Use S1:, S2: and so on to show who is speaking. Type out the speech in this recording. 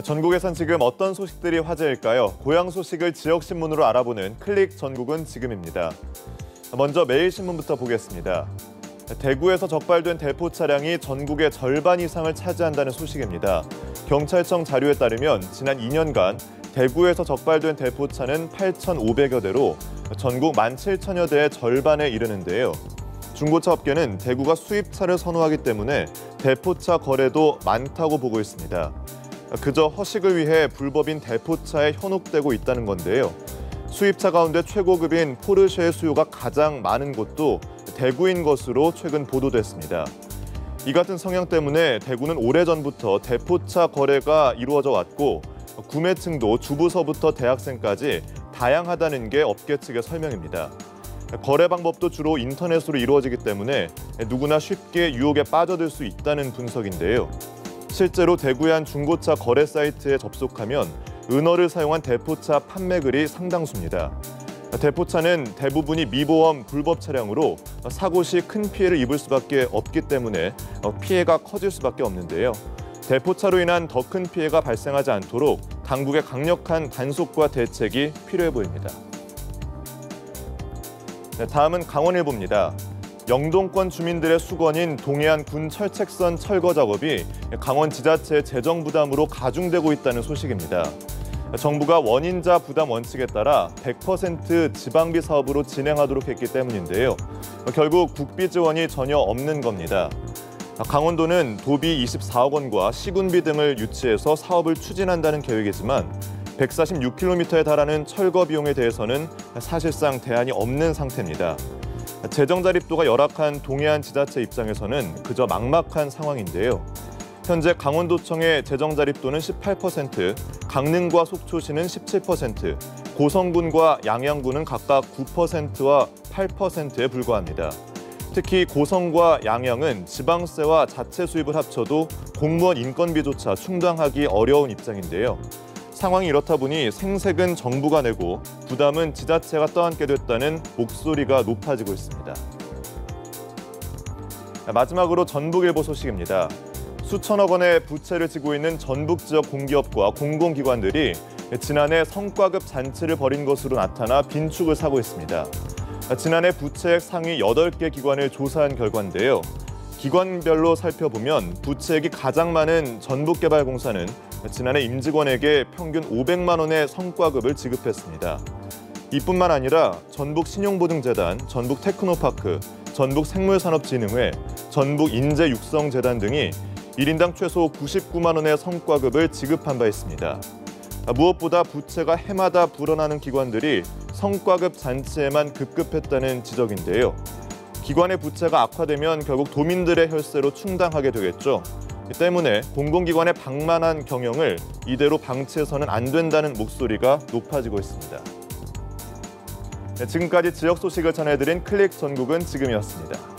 S1: 전국에선 지금 어떤 소식들이 화제일까요? 고향 소식을 지역신문으로 알아보는 클릭 전국은 지금입니다. 먼저 매일신문부터 보겠습니다. 대구에서 적발된 대포 차량이 전국의 절반 이상을 차지한다는 소식입니다. 경찰청 자료에 따르면 지난 2년간 대구에서 적발된 대포차는 8,500여 대로 전국 17,000여 대의 절반에 이르는데요. 중고차 업계는 대구가 수입차를 선호하기 때문에 대포차 거래도 많다고 보고 있습니다. 그저 허식을 위해 불법인 대포차에 현혹되고 있다는 건데요. 수입차 가운데 최고급인 포르쉐의 수요가 가장 많은 곳도 대구인 것으로 최근 보도됐습니다. 이 같은 성향 때문에 대구는 오래전부터 대포차 거래가 이루어져 왔고 구매층도 주부서부터 대학생까지 다양하다는 게 업계 측의 설명입니다. 거래 방법도 주로 인터넷으로 이루어지기 때문에 누구나 쉽게 유혹에 빠져들 수 있다는 분석인데요. 실제로 대구의 한 중고차 거래 사이트에 접속하면 은어를 사용한 대포차 판매글이 상당수입니다. 대포차는 대부분이 미보험 불법 차량으로 사고 시 큰 피해를 입을 수밖에 없기 때문에 피해가 커질 수밖에 없는데요. 대포차로 인한 더 큰 피해가 발생하지 않도록 당국의 강력한 단속과 대책이 필요해 보입니다. 다음은 강원일보입니다. 영동권 주민들의 수건인 동해안 군 철책선 철거 작업이 강원 지자체의 재정 부담으로 가중되고 있다는 소식입니다. 정부가 원인자 부담 원칙에 따라 100% 지방비 사업으로 진행하도록 했기 때문인데요. 결국 국비 지원이 전혀 없는 겁니다. 강원도는 도비 24억 원과 시군비 등을 유치해서 사업을 추진한다는 계획이지만 146km에 달하는 철거 비용에 대해서는 사실상 대안이 없는 상태입니다. 재정 자립도가 열악한 동해안 지자체 입장에서는 그저 막막한 상황인데요. 현재 강원도청의 재정 자립도는 18%, 강릉과 속초시는 17%, 고성군과 양양군은 각각 9%와 8%에 불과합니다. 특히 고성과 양양은 지방세와 자체 수입을 합쳐도 공무원 인건비조차 충당하기 어려운 입장인데요. 상황이 이렇다 보니 생색은 정부가 내고 부담은 지자체가 떠안게 됐다는 목소리가 높아지고 있습니다. 마지막으로 전북일보 소식입니다. 수천억 원의 부채를 지고 있는 전북 지역 공기업과 공공기관들이 지난해 성과급 잔치를 벌인 것으로 나타나 빈축을 사고 있습니다. 지난해 부채액 상위 8개 기관을 조사한 결과인데요. 기관별로 살펴보면 부채액이 가장 많은 전북개발공사는 지난해 임직원에게 평균 500만 원의 성과급을 지급했습니다. 이뿐만 아니라 전북신용보증재단, 전북테크노파크, 전북생물산업진흥회, 전북인재육성재단 등이 1인당 최소 99만 원의 성과급을 지급한 바 있습니다. 무엇보다 부채가 해마다 불어나는 기관들이 성과급 잔치에만 급급했다는 지적인데요. 기관의 부채가 악화되면 결국 도민들의 혈세로 충당하게 되겠죠. 때문에 공공기관의 방만한 경영을 이대로 방치해서는 안 된다는 목소리가 높아지고 있습니다. 지금까지 지역 소식을 전해드린 클릭 전국은 지금이었습니다.